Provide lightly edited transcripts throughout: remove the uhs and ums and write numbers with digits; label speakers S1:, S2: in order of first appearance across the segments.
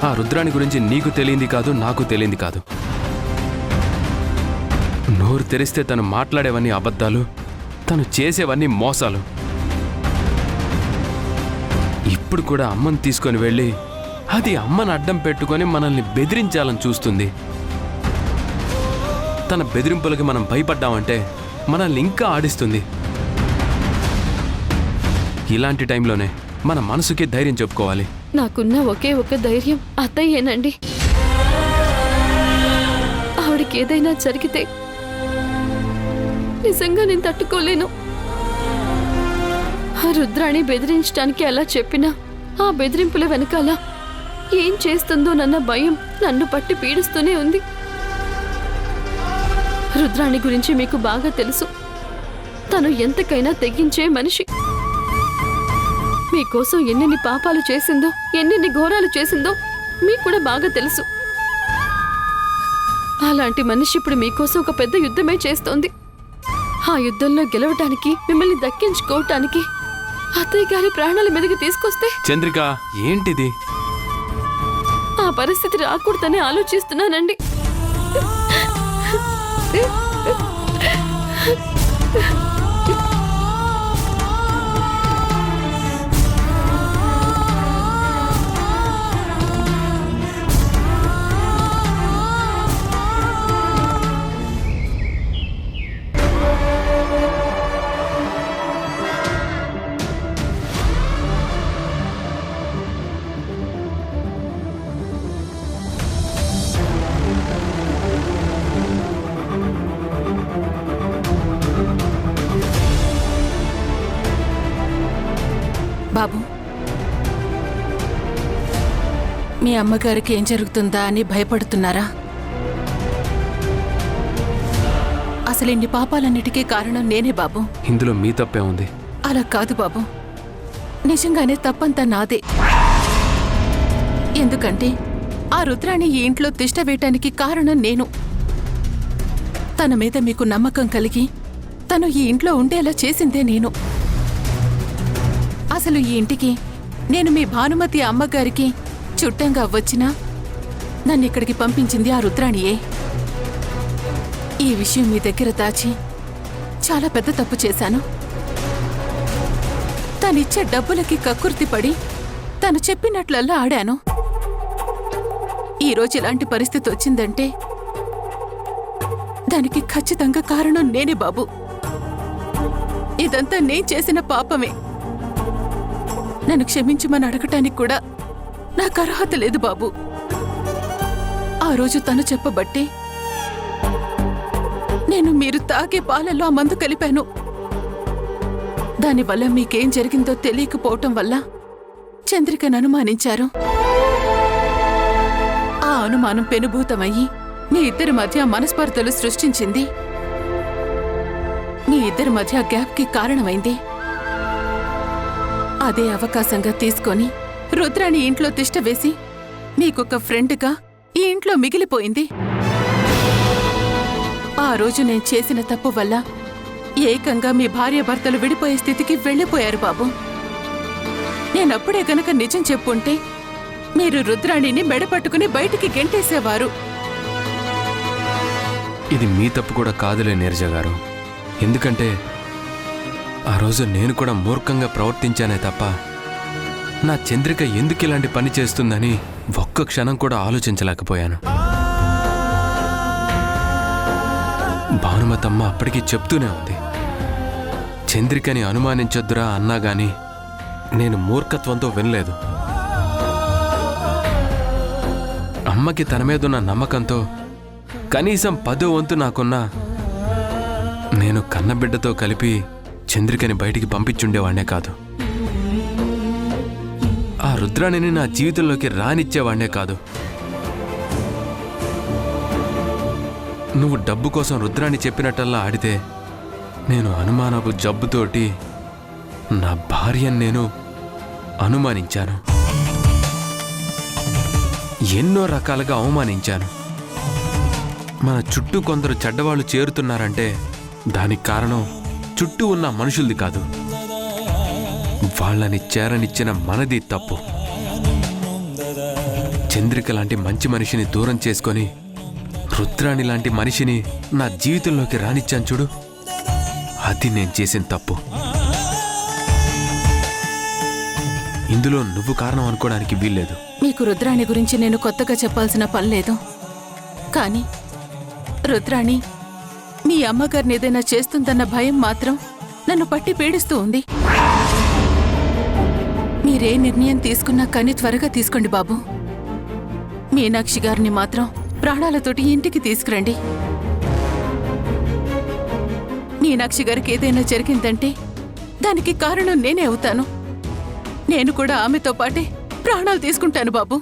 S1: ఆ రుద్రాణి గురించి నీకు తెలియంది కాదు, నాకు తెలియంది కాదు. నోరు తెరిస్తే తను మాట్లాడేవన్నీ అబద్ధాలు, తను చేసేవన్నీ మోసాలు. ఇప్పుడు కూడా అమ్మని తీసుకొని వెళ్ళి అది అమ్మని అడ్డం పెట్టుకొని మనల్ని బెదిరించాలని చూస్తుంది. తన బెదిరింపులకి మనం భయపడ్డామంటే మనల్ని ఇంకా ఆడిస్తుంది. ఇలాంటి టైంలోనే మన మనసుకి ధైర్యం చెప్పుకోవాలి.
S2: నాకున్న ఒకే ఒక ధైర్యం అత్తయ్యేనండి. ఆవిడికి ఏదైనా జరిగితే నిజంగా నేను తట్టుకోలేను. ఆ రుద్రాణి బెదిరించడానికి అలా చెప్పినా ఆ బెదిరింపుల వెనకాల ఏం చేస్తుందోనన్న భయం నన్ను పట్టి పీడిస్తూనే ఉంది. రుద్రాణి గురించి మీకు బాగా తెలుసు. తను ఎంతకైనా తెగించే మనిషి. మీకోసం ఎన్నెన్ని పాపాలు చేసిందో, ఎన్నెన్ని ఘోరాలు చేసిందో మీకు కూడా బాగా తెలుసు. అలాంటి మనిషి ఇప్పుడు మీకోసం ఒక పెద్ద యుద్ధమే చేస్తోంది. ఆ యుద్ధంలో గెలవటానికి, మిమ్మల్ని దక్కించుకోవటానికి అత్తయ్య గారి ప్రాణాల మీదకి తీసుకొస్తే
S1: చంద్రిక, ఏంటిది?
S2: ఆ పరిస్థితి రాకూడదని ఆలోచిస్తున్నానండి.
S3: బాబు, మీ అమ్మగారికి ఏం జరుగుతుందా అని భయపడుతున్నారా? అసలు ఇన్ని పాపాలన్నిటికీ కారణం నేనే బాబు.
S1: ఇందులో మీ తప్పే ఉంది.
S3: అలా కాదు బాబు, నిజంగానే తప్పంతా నాదే. ఎందుకంటే ఆ రుద్రాణి ఈ ఇంట్లో తిష్ట వేయటానికి కారణం నేను. తన మీద మీకు నమ్మకం కలిగి తను ఈ ఇంట్లో ఉండేలా చేసిందే నేను. అసలు ఈ ఇంటికి నేను మీ భానుమతి అమ్మగారికి చుట్టంగా వచ్చినా నన్నిక్కడికి పంపించింది ఆ రుద్రాణియే. ఈ విషయం మీ దగ్గర దాచి చాలా పెద్ద తప్పు చేశాను. తనిచ్చే డబ్బులకి కక్కుర్తిపడి తను చెప్పినట్లల్లా ఆడాను. ఈరోజు ఇలాంటి పరిస్థితి వచ్చిందంటే దానికి ఖచ్చితంగా కారణం నేనే బాబు. ఇదంతా నేను చేసిన పాపమే. నన్ను క్షమించమని అడగటానికి కూడా నాకు అర్హత లేదు బాబు. ఆ రోజు తను చెప్పబట్టే నేను మీరు తాగే పాలల్లో ఆ మందు కలిపాను. దానివల్ల మీకేం జరిగిందో తెలియకపోవటం వల్ల చంద్రికను అనుమానించారు. ఆ అనుమానం పెనుభూతమయ్యి మీ ఇద్దరి మధ్య మనస్పర్ధలు సృష్టించింది. మీ ఇద్దరి మధ్య గ్యాప్కి కారణమైంది. అదే అవకాశంగా తీసుకొని రుద్రాణి ఇంట్లో తిష్ట వేసి మీకొక ఫ్రెండ్గా ఈ ఇంట్లో మిగిలిపోయింది. ఆ రోజు నేను చేసిన తప్పు వల్ల ఏకంగా మీ భార్యాభర్తలు విడిపోయే స్థితికి వెళ్ళిపోయారు బాబు. నేనప్పుడే గనక నిజం చెప్పుంటే మీరు రుద్రాణిని మెడపట్టుకుని బయటికి గెంటేసేవారు.
S1: ఇది మీ తప్పు కూడా కాదులే నీరజ గారు. ఎందుకంటే ఆ రోజు నేను కూడా మూర్ఖంగా ప్రవర్తించానే తప్ప నా చంద్రిక ఎందుకు ఇలాంటి పని చేస్తుందని ఒక్క క్షణం కూడా ఆలోచించలేకపోయాను. భానుమతమ్మ అప్పటికీ చెప్తూనే ఉంది, చంద్రికని అనుమానించొద్దురా అన్నా గాని నేను మూర్ఖత్వంతో వినలేదు. అమ్మకి తన మీదున్న నమ్మకంతో కనీసం 10వ వంతు నాకున్నా నేను కన్నబిడ్డతో కలిపి చంద్రికని బయటికి పంపించుండేవాణ్ణే కాదు. ఆ రుద్రాణిని నా జీవితంలోకి రానిచ్చేవాణ్ణే కాదు. నువ్వు డబ్బు కోసం రుద్రాణి చెప్పినట్టల్లా ఆడితే నేను అనుమానపు జబ్బుతోటి నా భార్యను నేను అనుమానించాను. ఎన్నో రకాలుగా అవమానించాను. మన చుట్టూ కొందరు చెడ్డవాళ్ళు చేరుతున్నారంటే దానికి కారణం చుట్టూ ఉన్న మనుషులది కాదు, వాళ్ళని చేరనిచ్చిన మనది తప్పు. చంద్రిక లాంటి మంచి మనిషిని దూరం చేసుకొని రుద్రాణి లాంటి మనిషిని నా జీవితంలోకి రానిచ్చాను చూడు, అది నేను చేసిన తప్పు. ఇందులో నువ్వు కారణం అనుకోవడానికి వీల్లేదు.
S3: మీకు రుద్రాణి గురించి నేను కొత్తగా చెప్పాల్సిన పని లేదు. కానీ రుద్రాణి మీ అమ్మగారిని ఏదైనా చేస్తుందన్న భయం మాత్రం నన్ను పట్టి పీడిస్తూ ఉంది. మీరే నిర్ణయం తీసుకున్నా కానీ త్వరగా తీసుకోండి బాబు. మీనాక్షి గారిని మాత్రం ప్రాణాలతోటి ఇంటికి తీసుకురండి. మీనాక్షి గారికి ఏదైనా జరిగిందంటే దానికి కారణం నేనే అవుతాను. నేను కూడా ఆమెతో పాటే ప్రాణాలు తీసుకుంటాను బాబు.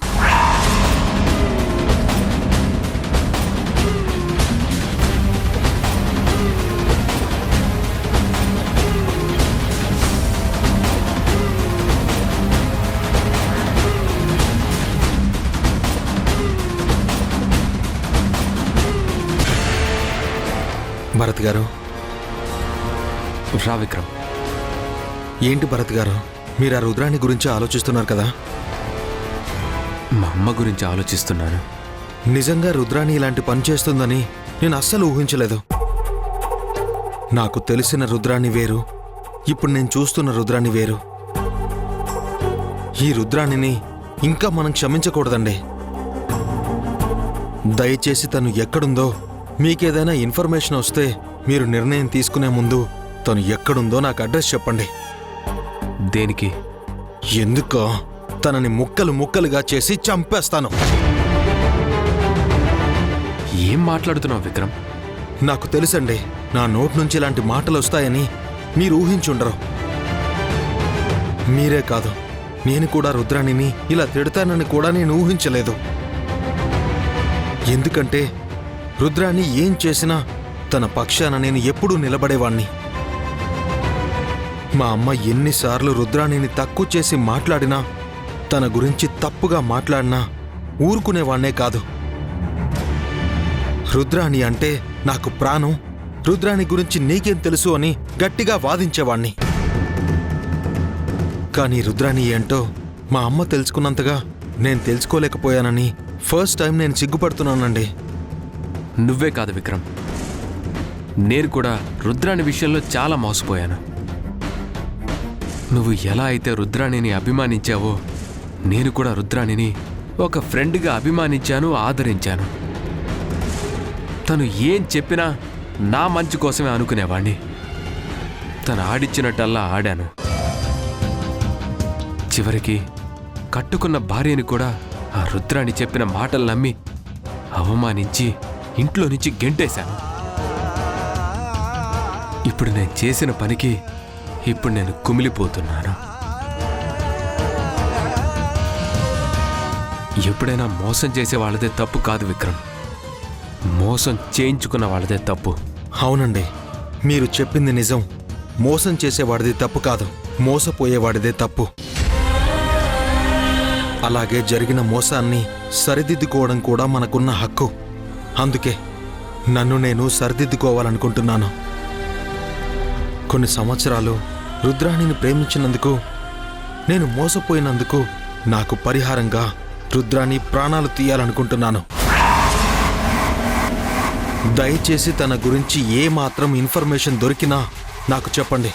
S4: భరత్ గారు.
S1: రా విక్రమ్.
S4: ఏంటి భరత్ గారు, మీరు ఆ రుద్రాణి గురించి ఆలోచిస్తున్నారు కదా?
S1: మా అమ్మ గురించి ఆలోచిస్తున్నాను.
S4: నిజంగా రుద్రాణి ఇలాంటి పని చేస్తుందని నేను అస్సలు ఊహించలేదు. నాకు తెలిసిన రుద్రాణి వేరు, ఇప్పుడు నేను చూస్తున్న రుద్రాణి వేరు. ఈ రుద్రాణిని ఇంకా మనం క్షమించకూడదండి. దయచేసి తను ఎక్కడుందో, మీకేదైనా ఇన్ఫర్మేషన్ వస్తే మీరు నిర్ణయం తీసుకునే ముందు తను ఎక్కడుందో నాకు అడ్రస్ చెప్పండి.
S1: దేనికి?
S4: ఎందుకో తనని ముక్కలు ముక్కలుగా చేసి చంపేస్తాను.
S1: ఏం మాట్లాడుతున్నావు విక్రమ్?
S4: నాకు తెలుసండి, నా నోటి నుంచి ఇలాంటి మాటలు వస్తాయని మీరు ఊహించుండరు. మీరే కాదు, నేను కూడా రుద్రాణిని ఇలా తిడతానని కూడా నేను ఊహించలేదు. ఎందుకంటే రుద్రాణి ఏం చేసినా తన పక్షాన నేను ఎప్పుడూ నిలబడేవాణ్ణి. మా అమ్మ ఎన్నిసార్లు రుద్రాణిని తక్కువ చేసి మాట్లాడినా, తన గురించి తప్పుగా మాట్లాడినా ఊరుకునేవాణ్ణే కాదు. రుద్రాణి అంటే నాకు ప్రాణం, రుద్రాణి గురించి నీకేం తెలుసు అని గట్టిగా వాదించేవాణ్ణి. కానీ రుద్రాణి ఏంటో మా అమ్మ తెలుసుకున్నంతగా నేను తెలుసుకోలేకపోయానని ఫస్ట్ టైం నేను సిగ్గుపడుతున్నానండి.
S1: నువ్వే కాదు విక్రమ్, నేను కూడా రుద్రాణి విషయంలో చాలా మోసపోయాను. నువ్వు ఎలా అయితే రుద్రాణిని అభిమానించావో, నేను కూడా రుద్రాణిని ఒక ఫ్రెండ్గా అభిమానించాను, ఆదరించాను. తను ఏం చెప్పినా నా మంచి కోసమే అనుకునేవాణ్ణి. తను ఆడిచ్చినట్టల్లా ఆడాను. చివరికి కట్టుకున్న భార్యని కూడా ఆ రుద్రాణి చెప్పిన మాటలు నమ్మి అవమానించి ఇంట్లో నుంచి గెంటేశాను. ఇప్పుడు నేను చేసిన పనికి ఇప్పుడు నేను కుమిలిపోతున్నాను. ఎప్పుడైనా మోసం చేసే వాళ్ళదే తప్పు కాదు విక్రమ్, మోసం చేయించుకున్న వాళ్ళదే తప్పు.
S4: అవునండి, మీరు చెప్పింది నిజం. మోసం చేసేవాడిది తప్పు కాదు, మోసపోయేవాడిదే తప్పు. అలాగే జరిగిన మోసాన్ని సరిదిద్దుకోవడం కూడా మనకున్న హక్కు. అందుకే నన్ను నేను సరిదిద్దుకోవాలనుకుంటున్నాను. కొన్ని సంవత్సరాలు రుద్రాణిని ప్రేమించినందుకు, నేను మోసపోయినందుకు నాకు పరిహారంగా రుద్రాణి ప్రాణాలు తీయాలనుకుంటున్నాను. దయచేసి తన గురించి ఏమాత్రం ఇన్ఫర్మేషన్ దొరికినా నాకు చెప్పండి.